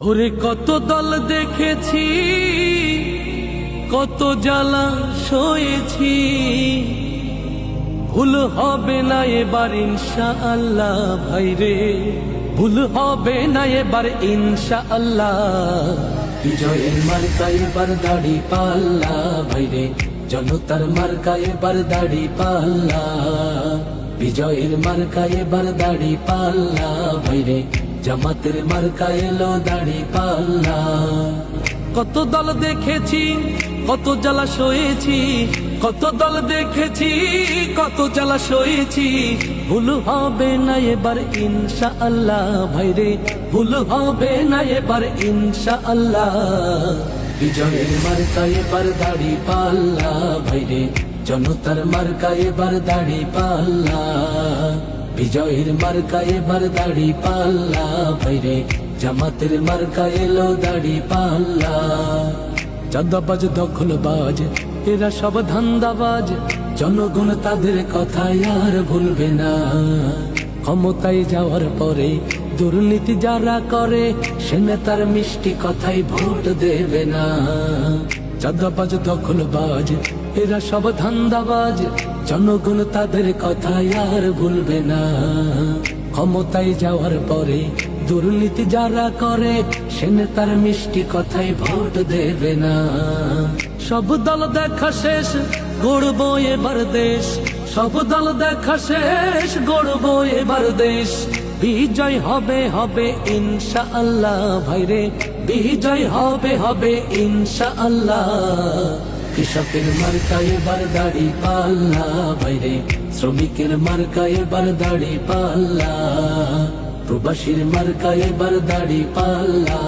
ওরে কত দল দেখেছি, কত জ্বালা সয়েছি, ভুল হবে না এবার ইনশাআল্লাহ ভাইরে, ভুল হবে না এবার ইনশাআল্লাহ। বিজয়ের মার্কা এবার দাড়ি পাল্লা ভাইরে, জনতার মার্কা এবার দাড়ি পাল্লা। বিজয়ের মার্কা এবার দাড়ি পাল্লা ভাইরে, জামাতের মার্কা এলো দাড়ি পাল্লা। কত দল দেখেছি, কত জ্বালা সয়েছি, কত দল দেখেছি, কত জ্বালা সয়েছি, ভুল হবে না এবার ইনশাআল্লাহ ভাইরে, ভুল হবে না এবার ইনশাআল্লাহ। বিজয়ের মার্কা এবার দাড়ি পাল্লা ভাইরে, জনতার মার্কা এবার দাড়ি পাল্লা। বিজয়ের মার্কা এবার দাড়ি পাল্লা ভাইরে, জামাতের মার্কা এলো দাড়ি পাল্লা। চাঁদাবাজ দখলবাজ এরা সব ধান্দাবাজ, জনগণ তাদের কথাই আর ভুলবে না। ক্ষমতায় যাওয়ার পরে দুর্নীতি যারা করে, সে নেতার মিষ্টি কথাই ভোট দেবে না। চাঁদাবাজ দখলবাজ এরা সব ধান্দাবাজ, জনগণ তাদের কথাই আর ভুলবে না। ক্ষমতায় যাওয়ার পরে দুর্নীতি যারা করে, সে নেতার মিষ্টি কথাই ভোট দেবে না। সব দল দেখা শেষ, গড়বো এবার দেশ, সব দল দেখা শেষ, গড়বো এবার দেশ। বিজয় হবে হবে ইনশাআল্লাহ ভাইরে, বিজয় হবে হবে ইনশাআল্লাহ। কৃষকের মার্কা এবার দাড়ি পাল্লা ভাইরে, শ্রমিকের মার্কা এবার দাড়ি পাল্লা। প্রবাসীর মার্কা এবার দাড়ি পাল্লা।